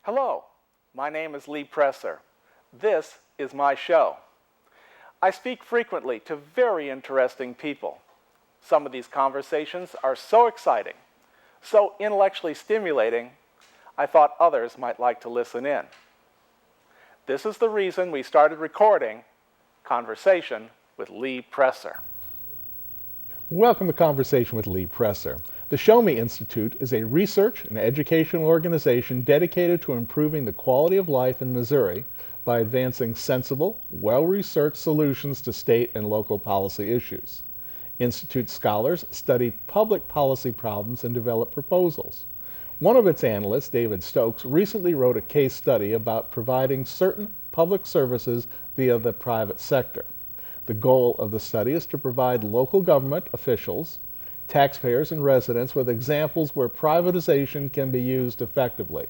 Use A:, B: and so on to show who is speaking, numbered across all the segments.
A: Hello, my name is Lee Presser. This is my show. I speak frequently to very interesting people. Some of these conversations are so exciting, so intellectually stimulating, I thought others might like to listen in. This is the reason we started recording Conversation with Lee Presser.
B: Welcome to Conversation with Lee Presser. The Show Me Institute is a research and educational organization dedicated to improving the quality of life in Missouri by advancing sensible, well-researched solutions to state and local policy issues. Institute scholars study public policy problems and develop proposals. One of its analysts, David Stokes, recently wrote a case study about providing certain public services via the private sector. The goal of the study is to provide local government officials, taxpayers, and residents with examples where privatization can be used effectively.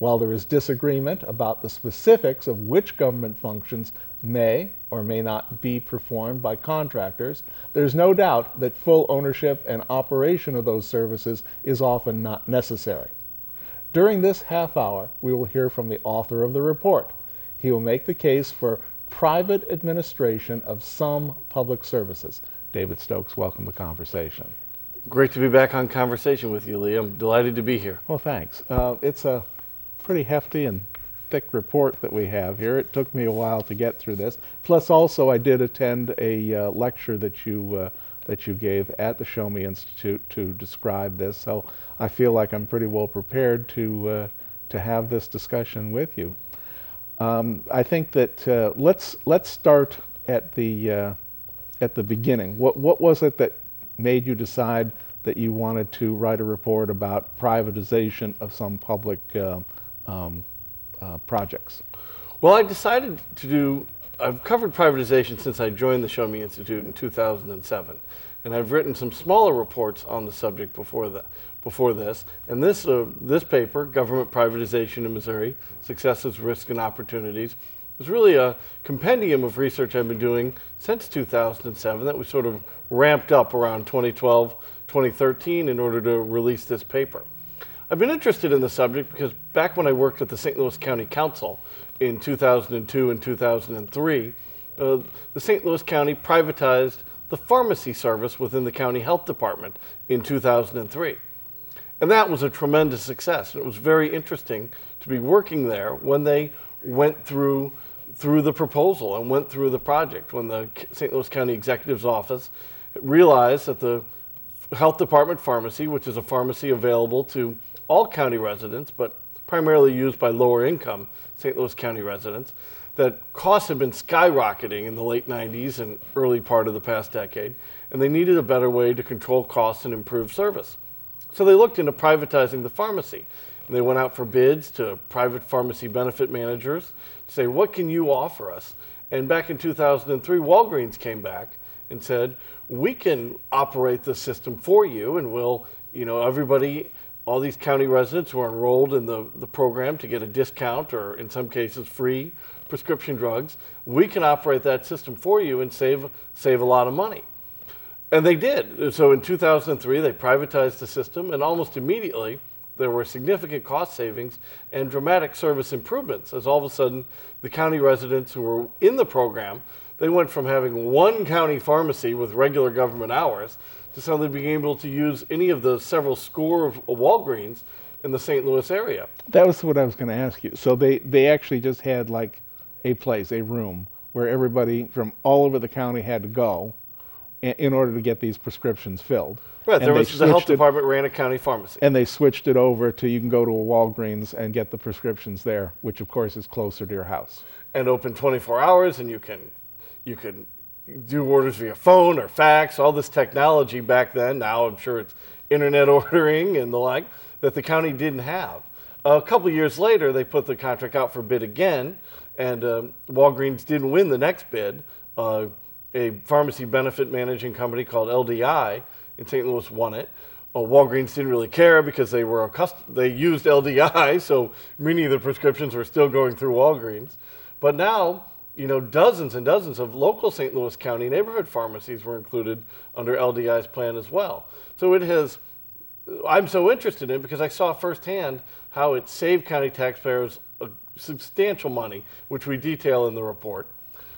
B: While there is disagreement about the specifics of which government functions may or may not be performed by contractors, there's no doubt that full ownership and operation of those services is often not necessary. During this half hour, we will hear from the author of the report. He will make the case for private administration of some public services. David Stokes, welcome to Conversation.
C: Great to be back on Conversation with you, Lee. I'm delighted to be here.
B: Well, thanks. It's a pretty hefty and thick report that we have here. It took me a while to get through this. Plus, also, I did attend a lecture that you gave at the Show Me Institute to describe this. So I feel like I'm pretty well prepared to have this discussion with you. I think that let's start at the beginning. What was it that made you decide that you wanted to write a report about privatization of some public projects?
C: Well, I decided I've covered privatization since I joined the Show Me Institute in 2007, and I've written some smaller reports on the subject before this. And this paper, Government Privatization in Missouri, Successes, Risks, and Opportunities, is really a compendium of research I've been doing since 2007 that we sort of ramped up around 2012, 2013 in order to release this paper. I've been interested in the subject because back when I worked at the St. Louis County Council in 2002 and 2003, the St. Louis County privatized the pharmacy service within the county health department in 2003. And that was a tremendous success. And it was very interesting to be working there when they went through the proposal and went through the project, when the St. Louis County Executive's Office realized that the health department pharmacy, which is a pharmacy available to all county residents, but primarily used by lower income St. Louis County residents, that costs had been skyrocketing in the late 90s and early part of the past decade, and they needed a better way to control costs and improve service. So they looked into privatizing the pharmacy, and they went out for bids to private pharmacy benefit managers to say, what can you offer us? And back in 2003, Walgreens came back and said, we can operate the system for you, and we'll, everybody, all these county residents who are enrolled in the program to get a discount or in some cases free prescription drugs, we can operate that system for you and save a lot of money. And they did. So in 2003, they privatized the system, and almost immediately there were significant cost savings and dramatic service improvements, as all of a sudden the county residents who were in the program, they went from having one county pharmacy with regular government hours to suddenly being able to use any of the several score of Walgreens in the St. Louis area.
B: That was what I was going to ask you. So they actually just had like a place, a room, where everybody from all over the county had to go in order to get these prescriptions filled.
C: Right, the health department ran a county pharmacy.
B: And they switched it over to you can go to a Walgreens and get the prescriptions there, which of course is closer to your house.
C: And open 24 hours, and you can do orders via phone or fax, all this technology back then. Now I'm sure it's internet ordering and the like that the county didn't have. A couple of years later, they put the contract out for bid again, and Walgreens didn't win the next bid. A pharmacy benefit managing company called LDI in St. Louis won it. Walgreens didn't really care because they used LDI, so many of the prescriptions were still going through Walgreens. But now, dozens and dozens of local St. Louis County neighborhood pharmacies were included under LDI's plan as well. So it has I'm so interested in it because I saw firsthand how it saved county taxpayers substantial money, which we detail in the report.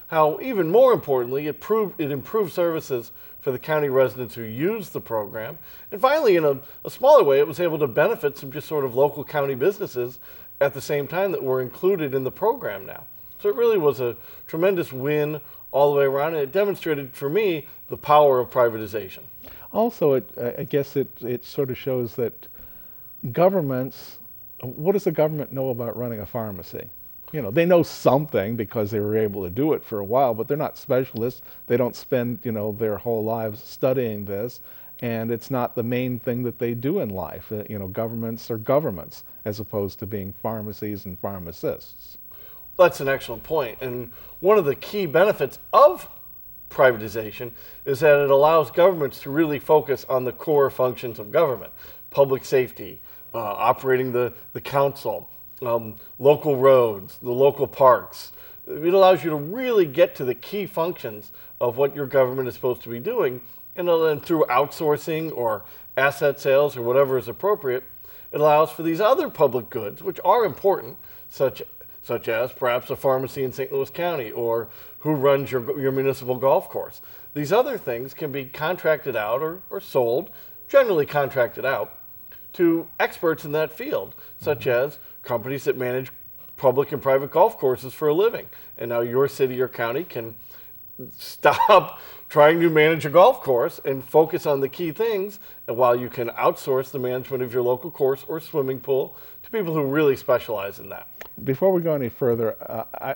C: How, even more importantly, it improved services for the county residents who use the program. And finally, in a smaller way, it was able to benefit some just sort of local county businesses at the same time that were included in the program now. So it really was a tremendous win all the way around, and it demonstrated for me the power of privatization.
B: Also, I guess it sort of shows that governments, what does the government know about running a pharmacy? You know, they know something because they were able to do it for a while, but they're not specialists. They don't spend, their whole lives studying this, and it's not the main thing that they do in life. Governments are governments as opposed to being pharmacies and pharmacists.
C: That's an excellent point. And one of the key benefits of privatization is that it allows governments to really focus on the core functions of government: public safety, operating the council, local roads, the local parks. It allows you to really get to the key functions of what your government is supposed to be doing, and then through outsourcing or asset sales or whatever is appropriate, it allows for these other public goods, which are important, such as perhaps a pharmacy in St. Louis County, or who runs your municipal golf course. These other things can be contracted out or sold, generally contracted out, to experts in that field, such as companies that manage public and private golf courses for a living. And now your city or county can stop trying to manage a golf course and focus on the key things, and while you can outsource the management of your local course or swimming pool to people who really specialize in that.
B: Before we go any further,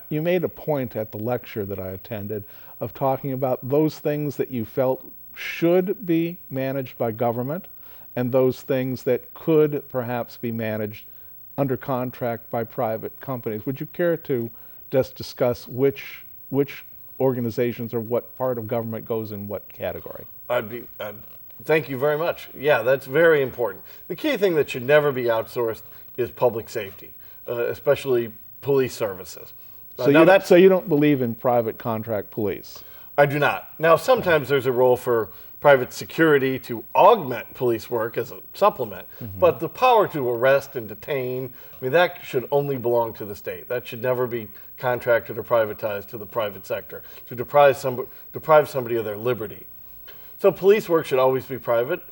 B: you made a point at the lecture that I attended of talking about those things that you felt should be managed by government and those things that could perhaps be managed under contract by private companies. Would you care to just discuss which organizations or what part of government goes in what category?
C: Thank you very much. Yeah, that's very important. The key thing that should never be outsourced is public safety, especially police services.
B: So you don't believe in private contract police?
C: I do not. Now, sometimes there's a role for private security to augment police work as a supplement, but the power to arrest and detain, that should only belong to the state. That should never be contracted or privatized to the private sector, to deprive somebody of their liberty. So police work should always be private.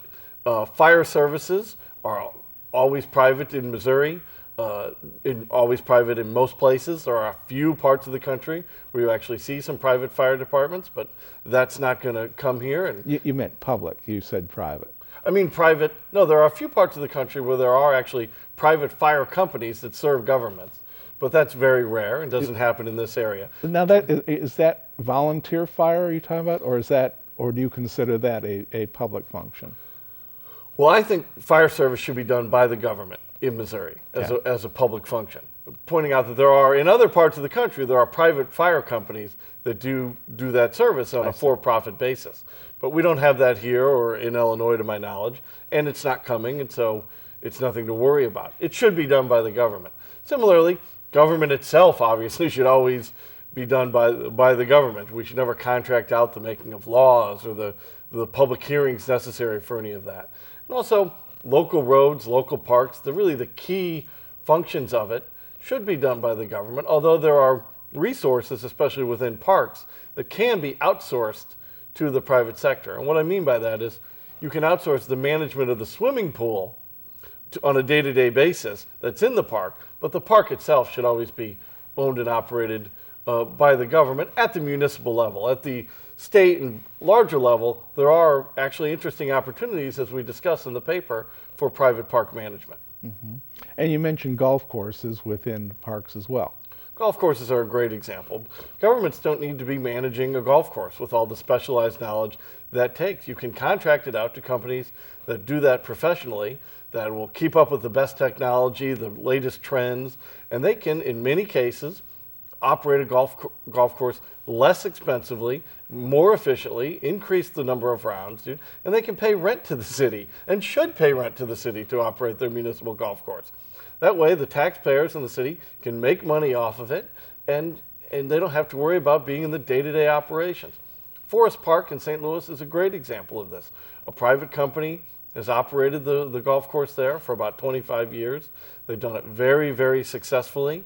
C: Fire services are always private in Missouri, always private in most places. There are a few parts of the country where you actually see some private fire departments, but that's not going to come here. And
B: you meant public. You said private.
C: I mean private. No, there are a few parts of the country where there are actually private fire companies that serve governments, but that's very rare and doesn't happen in this area.
B: Now, is that volunteer fire you're talking about, or do you consider that a public function?
C: Well, I think fire service should be done by the government in Missouri as a public function. Pointing out that there are, in other parts of the country, there are private fire companies that do that service on a for-profit basis. But we don't have that here or in Illinois, to my knowledge, and it's not coming, and so it's nothing to worry about. It should be done by the government. Similarly, government itself obviously should always be done by the government. We should never contract out the making of laws or the public hearings necessary for any of that. And also, local roads, local parks, the key functions of it should be done by the government, although there are resources, especially within parks, that can be outsourced to the private sector. And what I mean by that is you can outsource the management of the swimming pool on a day-to-day basis that's in the park, but the park itself should always be owned and operated by the government at the municipal level. At the state and larger level, there are actually interesting opportunities, as we discuss in the paper, for private park management.
B: And you mentioned golf courses within parks as well.
C: Golf courses are a great example. Governments don't need to be managing a golf course with all the specialized knowledge that takes. You can contract it out to companies that do that professionally, that will keep up with the best technology, the latest trends, and they can, in many cases, operate a golf course less expensively, more efficiently, increase the number of rounds, and they can pay rent to the city and should pay rent to the city to operate their municipal golf course. That way, the taxpayers in the city can make money off of it, and they don't have to worry about being in the day-to-day operations. Forest Park in St. Louis is a great example of this. A private company has operated the golf course there for about 25 years. They've done it very, very successfully.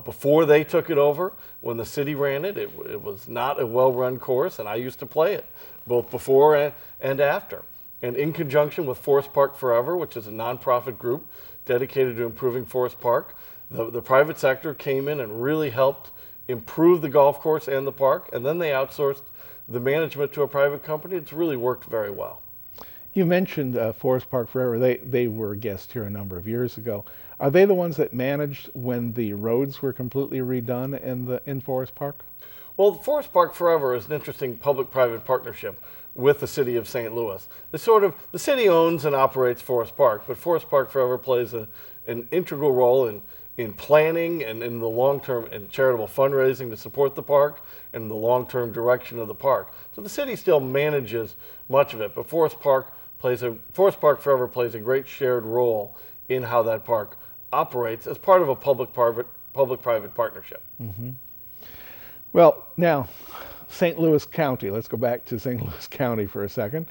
C: Before they took it over, when the city ran it, it was not a well-run course, and I used to play it both before and after. And in conjunction with Forest Park Forever, which is a nonprofit group dedicated to improving Forest Park, the private sector came in and really helped improve the golf course and the park, and then they outsourced the management to a private company. It's really worked very well.
B: You mentioned Forest Park Forever. They were a guest here a number of years ago. Are they the ones that managed when the roads were completely redone in Forest Park?
C: Well, Forest Park Forever is an interesting public-private partnership with the city of St. Louis. The city owns and operates Forest Park, but Forest Park Forever plays an integral role in planning and in the long-term and charitable fundraising to support the park and the long-term direction of the park. So the city still manages much of it, but Forest Park Forever plays a great shared role in how that park operates as part of a public-private partnership.
B: Mm-hmm. Well, now, St. Louis County, let's go back to St. Louis County for a second.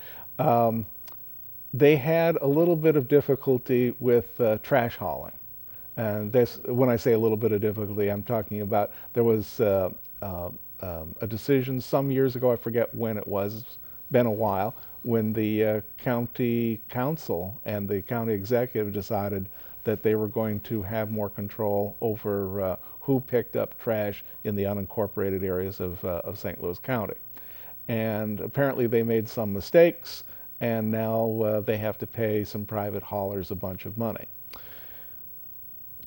B: They had a little bit of difficulty with trash hauling. And this, when I say a little bit of difficulty, I'm talking about there was a decision some years ago, I forget when it was, it's been a while, when the county council and the county executive decided that they were going to have more control over who picked up trash in the unincorporated areas of St. Louis County. And apparently they made some mistakes, and now they have to pay some private haulers a bunch of money.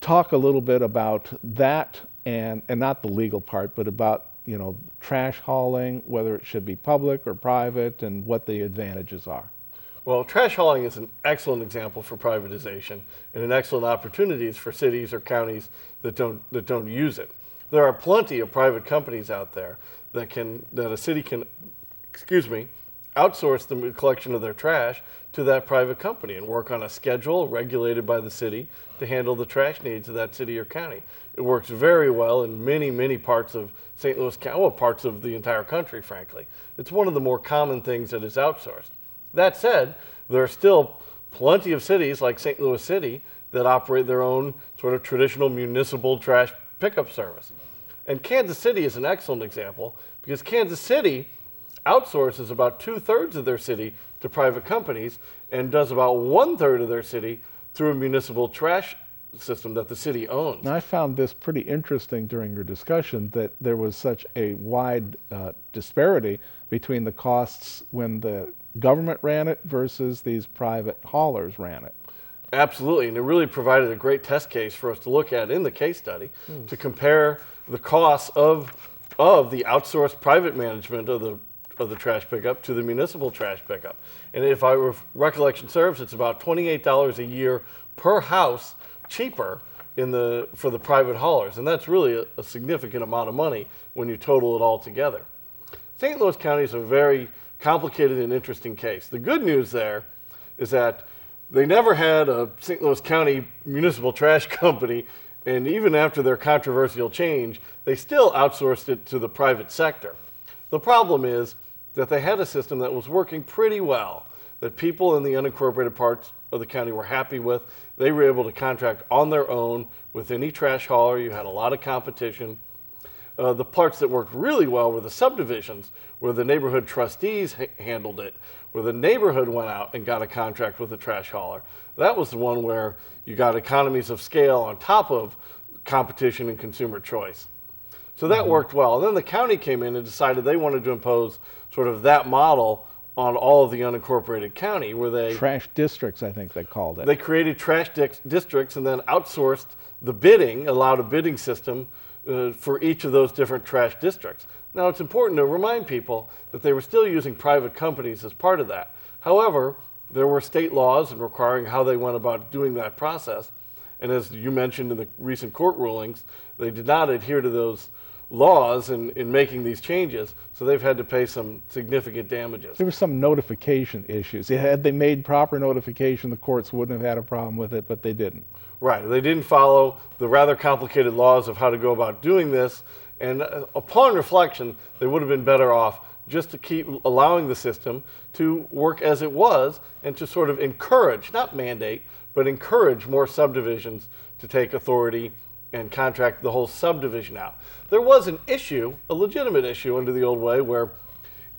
B: Talk a little bit about that, and not the legal part, but about trash hauling, whether it should be public or private, and what the advantages are.
C: Well, trash hauling is an excellent example for privatization and an excellent opportunity for cities or counties that don't use it. There are plenty of private companies out there that a city can, outsource the collection of their trash to that private company and work on a schedule regulated by the city to handle the trash needs of that city or county. It works very well in many, many parts of St. Louis County, well, parts of the entire country, frankly. It's one of the more common things that is outsourced. That said, there are still plenty of cities like St. Louis City that operate their own sort of traditional municipal trash pickup service. And Kansas City is an excellent example because Kansas City outsources about 2/3 of their city to private companies and does about 1/3 of their city through a municipal trash system that the city owns.
B: Now, I found this pretty interesting during your discussion that there was such a wide disparity between the costs when the government ran it versus these private haulers ran it.
C: Absolutely, and it really provided a great test case for us to look at in the case study to compare the costs of the outsourced private management of the trash pickup to the municipal trash pickup. And if recollection serves, it's about $28 a year per house cheaper for the private haulers, and that's really a significant amount of money when you total it all together. St. Louis County is a very complicated and interesting case. The good news there is that they never had a St. Louis County municipal trash company, and even after their controversial change, they still outsourced it to the private sector. The problem is that they had a system that was working pretty well, that people in the unincorporated parts of the county were happy with. They were able to contract on their own with any trash hauler. You had a lot of competition. The parts that worked really well were the subdivisions, where the neighborhood trustees handled it, where the neighborhood went out and got a contract with a trash hauler. That was the one where you got economies of scale on top of competition and consumer choice. So that worked well. And then the county came in and decided they wanted to impose sort of that model on all of the unincorporated county, where they...
B: Trash districts, I think they called it.
C: They created trash districts and then outsourced the bidding, allowed a bidding system for each of those different trash districts. Now, it's important to remind people that they were still using private companies as part of that. However, there were state laws requiring how they went about doing that process. And as you mentioned in the recent court rulings, they did not adhere to those laws in making these changes, so they've had to pay some significant damages.
B: There were some notification issues. Had they made proper notification, the courts wouldn't have had a problem with it, but they didn't.
C: Right, they didn't follow the rather complicated laws of how to go about doing this, and upon reflection, they would have been better off just to keep allowing the system to work as it was and to sort of encourage, not mandate, but encourage more subdivisions to take authority and contract the whole subdivision out. There was an issue, a legitimate issue under the old way, where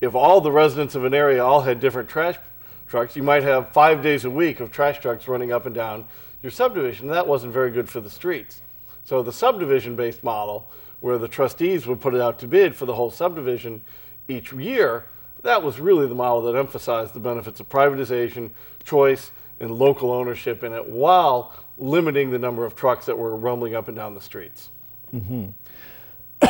C: if all the residents of an area all had different trash trucks, you might have 5 days a week of trash trucks running up and down your subdivision. That wasn't very good for the streets. So the subdivision-based model, where the trustees would put it out to bid for the whole subdivision each year, that was really the model that emphasized the benefits of privatization, choice, and local ownership in it, while limiting the number of trucks that were rumbling up and down the streets.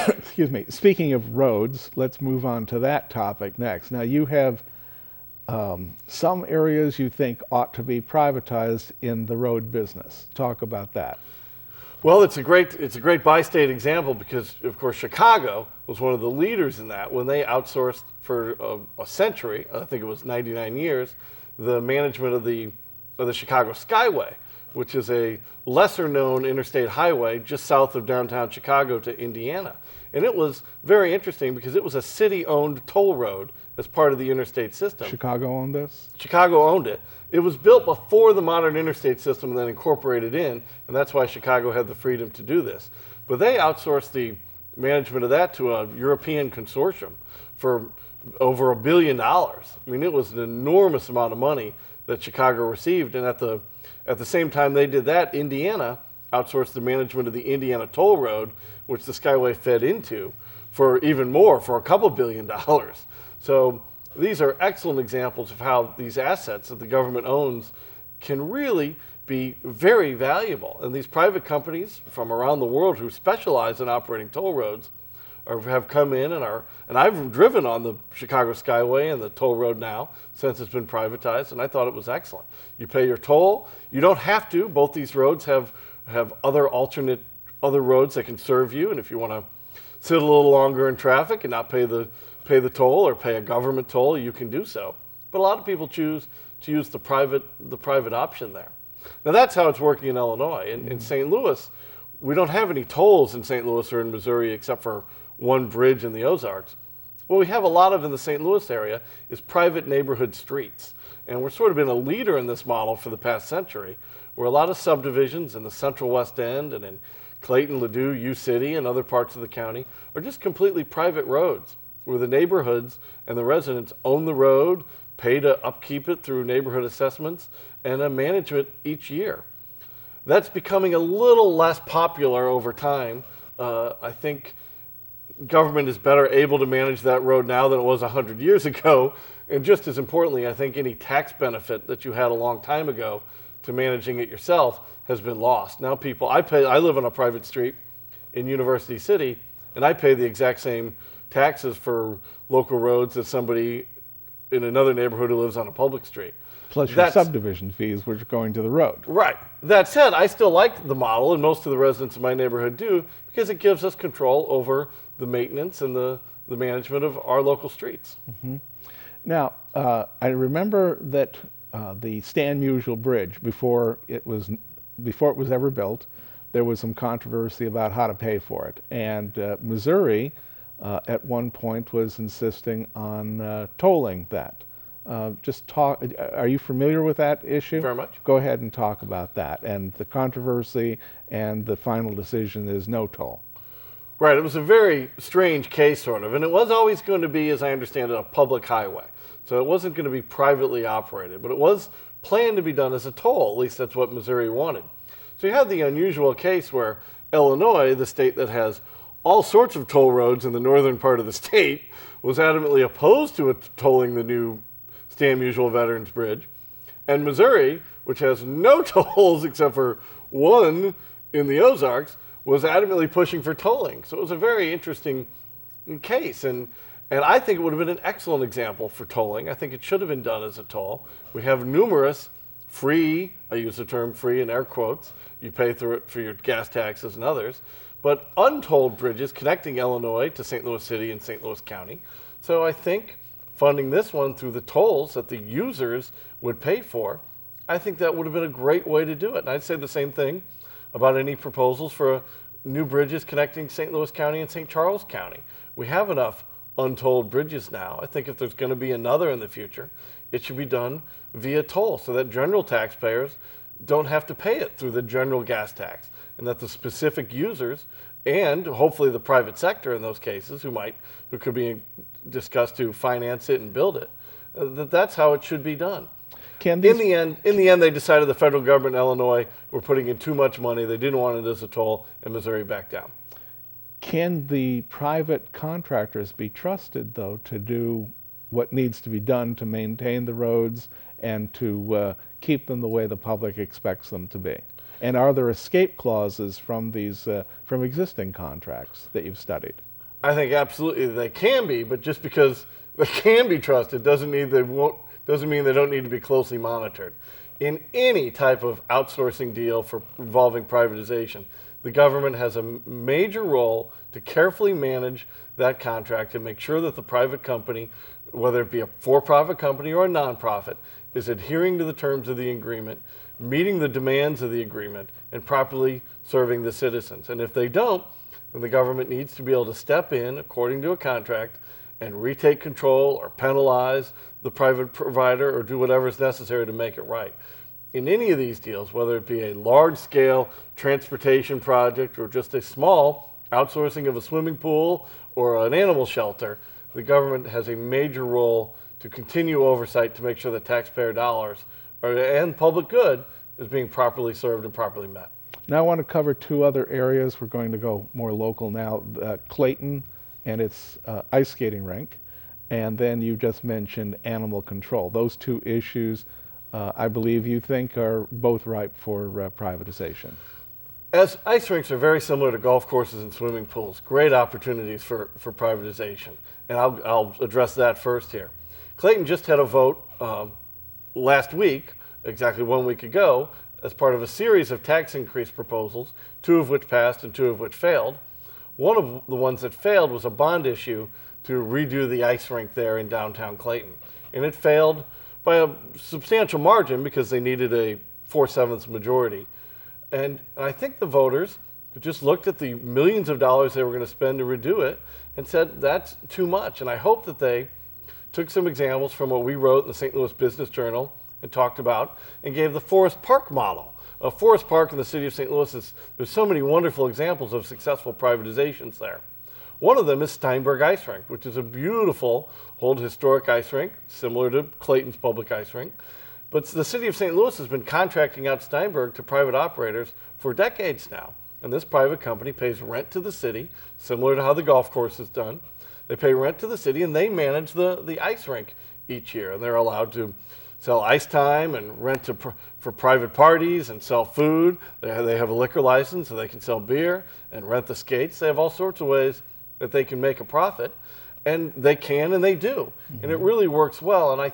B: Excuse me. Speaking of roads, let's move on to that topic next. Now, you have some areas you think ought to be privatized in the road business. Talk about that.
C: Well, it's a great bi-state example because, of course, Chicago was one of the leaders in that when they outsourced for a century, I think it was 99 years, the management of the Chicago Skyway, which is a lesser-known interstate highway just south of downtown Chicago to Indiana. And it was very interesting because it was a city-owned toll road as part of the interstate system.
B: Chicago owned this?
C: Chicago owned it. It was built before the modern interstate system and then incorporated in, and that's why Chicago had the freedom to do this. But they outsourced the management of that to a European consortium for over $1 billion. I mean, it was an enormous amount of money that Chicago received, and at the same time they did that, Indiana outsourced the management of the Indiana Toll Road, which the Skyway fed into, for even more, for a couple $1 billion. So these are excellent examples of how these assets that the government owns can really be very valuable. And these private companies from around the world who specialize in operating toll roads have come in and I've driven on the Chicago Skyway and the toll road now since it's been privatized, and I thought it was excellent. You pay your toll. You don't have to. Both these roads have other roads that can serve you, and if you want to sit a little longer in traffic and not pay the toll or pay a government toll, you can do so. But a lot of people choose to use the private option there. Now that's how it's working in Illinois. In St. Louis, we don't have any tolls in St. Louis or in Missouri except for one bridge in the Ozarks. What we have a lot of in the St. Louis area is private neighborhood streets. And we're sort of been a leader in this model for the past century, where a lot of subdivisions in the central West End and in Clayton, Ladue, U-City, and other parts of the county are just completely private roads, where the neighborhoods and the residents own the road, pay to upkeep it through neighborhood assessments, and a management each year. That's becoming a little less popular over time. I think government is better able to manage that road now than it was 100 years ago. And just as importantly, I think any tax benefit that you had a long time ago to managing it yourself has been lost. Now I live on a private street in University City, and I pay the exact same taxes for local roads as somebody in another neighborhood who lives on a public street.
B: Plus your subdivision fees, which are going to the road.
C: Right. That said, I still like the model, and most of the residents in my neighborhood do, because it gives us control over the maintenance and the management of our local streets.
B: Mm-hmm. Now, I remember that the Stan Musial Bridge, before it was ever built, there was some controversy about how to pay for it. And Missouri, at one point, was insisting on tolling that. Are you familiar with that issue?
C: Very much.
B: Go ahead and talk about that. And the controversy and the final decision is no toll.
C: Right. It was a very strange case, sort of. And it was always going to be, as I understand it, a public highway. So it wasn't going to be privately operated, but it was planned to be done as a toll. At least that's what Missouri wanted. So you had the unusual case where Illinois, the state that has all sorts of toll roads in the northern part of the state, was adamantly opposed to it tolling the new Stan Musial Veterans Bridge. And Missouri, which has no tolls except for one in the Ozarks, was adamantly pushing for tolling. So it was a very interesting case. And I think it would have been an excellent example for tolling. I think it should have been done as a toll. We have numerous free, I use the term free in air quotes, you pay through it for your gas taxes and others, but untolled bridges connecting Illinois to St. Louis City and St. Louis County. So I think funding this one through the tolls that the users would pay for, I think that would have been a great way to do it. And I'd say the same thing about any proposals for new bridges connecting St. Louis County and St. Charles County. We have enough untolled bridges now. I think if there's going to be another in the future, it should be done via toll so that general taxpayers don't have to pay it through the general gas tax, and that the specific users and hopefully the private sector in those cases who could be discussed to finance it and build it, that's how it should be done. In the end, they decided the federal government in Illinois were putting in too much money. They didn't want it as a toll, and Missouri backed down.
B: Can the private contractors be trusted, though, to do what needs to be done to maintain the roads and to keep them the way the public expects them to be? And are there escape clauses from these from existing contracts that you've studied?
C: I think absolutely they can be, but just because they can be trusted doesn't mean they don't need to be closely monitored. In any type of outsourcing deal involving privatization, the government has a major role to carefully manage that contract and make sure that the private company, whether it be a for-profit company or a nonprofit, is adhering to the terms of the agreement, meeting the demands of the agreement, and properly serving the citizens. And if they don't, then the government needs to be able to step in according to a contract and retake control or penalize the private provider or do whatever is necessary to make it right. In any of these deals, whether it be a large-scale transportation project or just a small outsourcing of a swimming pool or an animal shelter, the government has a major role to continue oversight to make sure that taxpayer dollars and public good is being properly served and properly met.
B: Now I want to cover two other areas. We're going to go more local now. Clayton and its ice skating rink, and then you just mentioned animal control. Those two issues I believe you think are both ripe for privatization.
C: As ice rinks are very similar to golf courses and swimming pools, great opportunities for privatization. And I'll address that first here. Clayton just had a vote last week, exactly 1 week ago, as part of a series of tax increase proposals, 2 of which passed and 2 of which failed. One of the ones that failed was a bond issue to redo the ice rink there in downtown Clayton. And it failed by a substantial margin because they needed a 4/7 majority. And I think the voters just looked at the millions of dollars they were going to spend to redo it and said, that's too much. And I hope that they took some examples from what we wrote in the St. Louis Business Journal and talked about and gave the Forest Park model. Forest Park in the city of St. Louis, there's so many wonderful examples of successful privatizations there. One of them is Steinberg Ice Rink, which is a beautiful old historic ice rink, similar to Clayton's public ice rink. But the city of St. Louis has been contracting out Steinberg to private operators for decades now. And this private company pays rent to the city, similar to how the golf course is done. They pay rent to the city and they manage the ice rink each year. And they're allowed to sell ice time and rent for private parties and sell food. They have a liquor license so they can sell beer and rent the skates. They have all sorts of ways that they can make a profit. And they can and they do. Mm-hmm. And it really works well. And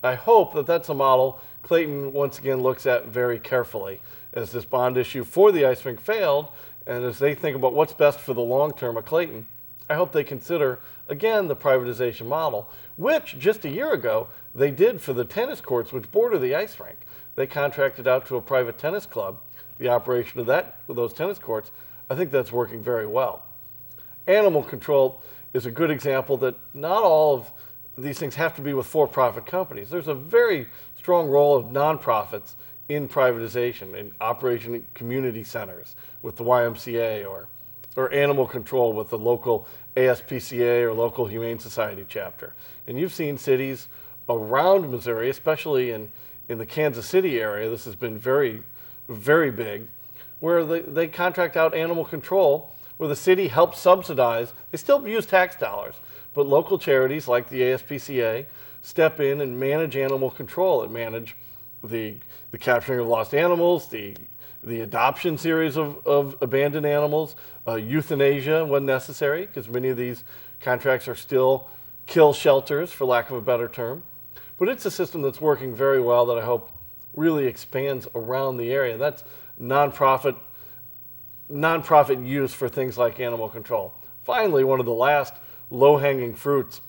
C: I hope that that's a model Clayton once again looks at very carefully as this bond issue for the ice rink failed, and as they think about what's best for the long term of Clayton, I hope they consider, again, the privatization model, which just a year ago they did for the tennis courts which border the ice rink. They contracted out to a private tennis club the operation of those tennis courts. I think that's working very well. Animal control is a good example that not all of these things have to be with for-profit companies. There's a very strong role of nonprofits in privatization, in operation in community centers with the YMCA or animal control with the local ASPCA or local Humane Society chapter. And you've seen cities around Missouri, especially in the Kansas City area, this has been very, very big, where they contract out animal control, where the city helps subsidize. They still use tax dollars, but local charities like the ASPCA step in and manage animal control and manage the capturing of lost animals, the adoption series of abandoned animals, euthanasia when necessary, because many of these contracts are still kill shelters, for lack of a better term. But it's a system that's working very well that I hope really expands around the area. That's nonprofit use for things like animal control. Finally, one of the last low-hanging fruits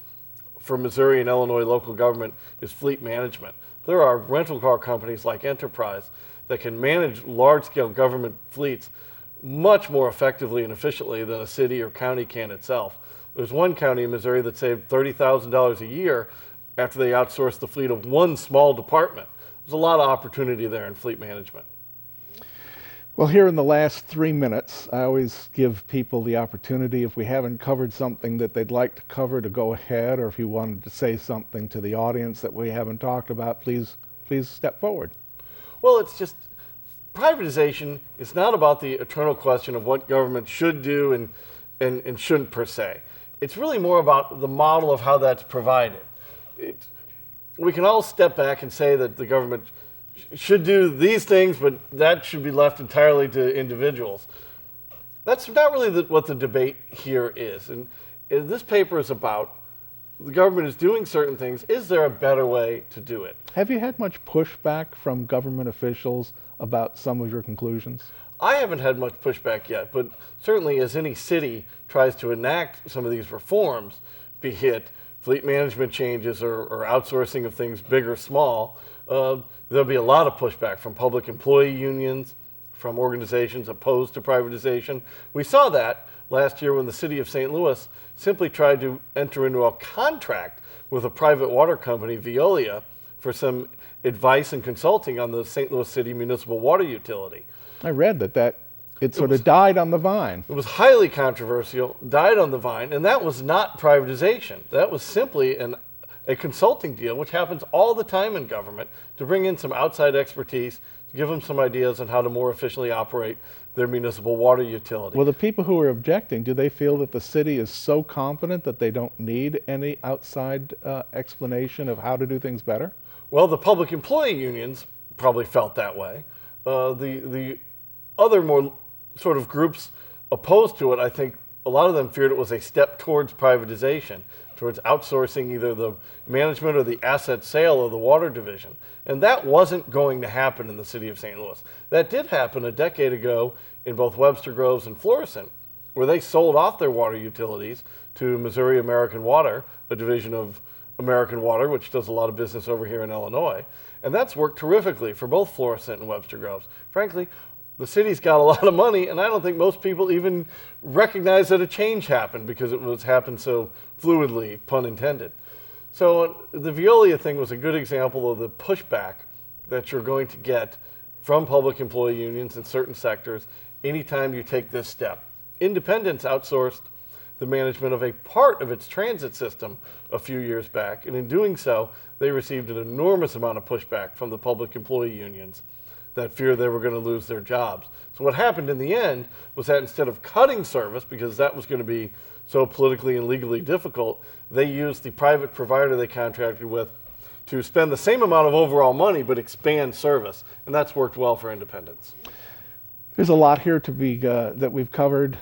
C: for Missouri and Illinois local government is fleet management. There are rental car companies like Enterprise that can manage large-scale government fleets much more effectively and efficiently than a city or county can itself. There's one county in Missouri that saved $30,000 a year after they outsourced the fleet of one small department. There's a lot of opportunity there in fleet management.
B: Well, here in the last 3 minutes, I always give people the opportunity, if we haven't covered something that they'd like to cover, to go ahead, or if you wanted to say something to the audience that we haven't talked about, please step forward.
C: Well, it's just, privatization is not about the eternal question of what government should do and shouldn't per se. It's really more about the model of how that's provided. We can all step back and say that the government should do these things, but that should be left entirely to individuals. That's not really what the debate here is. And this paper is about the government is doing certain things. Is there a better way to do it?
B: Have you had much pushback from government officials about some of your conclusions?
C: I haven't had much pushback yet, but certainly as any city tries to enact some of these reforms, be it fleet management changes or outsourcing of things big or small, there'll be a lot of pushback from public employee unions, from organizations opposed to privatization. We saw that last year when the city of St. Louis simply tried to enter into a contract with a private water company, Veolia, for some advice and consulting on the St. Louis City municipal water utility.
B: I read that it sort of died on the vine.
C: It was highly controversial, died on the vine, and that was not privatization. That was simply a consulting deal, which happens all the time in government, to bring in some outside expertise, to give them some ideas on how to more efficiently operate their municipal water utility.
B: Well, the people who are objecting, do they feel that the city is so competent that they don't need any outside explanation of how to do things better?
C: Well, the public employee unions probably felt that way. The other more sort of groups opposed to it, I think a lot of them feared it was a step towards privatization, towards outsourcing either the management or the asset sale of the water division. And that wasn't going to happen in the city of St. Louis. That did happen a decade ago in both Webster Groves and Florissant, where they sold off their water utilities to Missouri American Water, a division of American Water, which does a lot of business over here in Illinois. And that's worked terrifically for both Florissant and Webster Groves. Frankly, the city's got a lot of money, and I don't think most people even recognize that a change happened because it was happened so fluidly, pun intended. So the Veolia thing was a good example of the pushback that you're going to get from public employee unions in certain sectors anytime you take this step. Independence outsourced the management of a part of its transit system a few years back, and in doing so, they received an enormous amount of pushback from the public employee unions that fear they were going to lose their jobs. So what happened in the end was that instead of cutting service, because that was going to be so politically and legally difficult, they used the private provider they contracted with to spend the same amount of overall money but expand service, and that's worked well for independents.
B: There's a lot here to be that we've covered.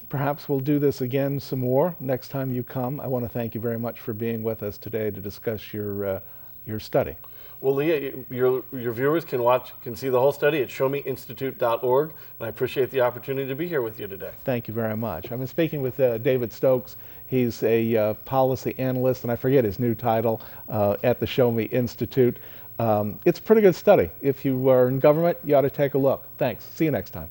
B: Perhaps we'll do this again some more next time you come. I want to thank you very much for being with us today to discuss your study.
C: Well, Leah, your viewers can see the whole study at showmeinstitute.org, and I appreciate the opportunity to be here with you today.
B: Thank you very much. I've been speaking with David Stokes. He's a policy analyst, and I forget his new title, at the Show Me Institute. It's a pretty good study. If you are in government, you ought to take a look. Thanks. See you next time.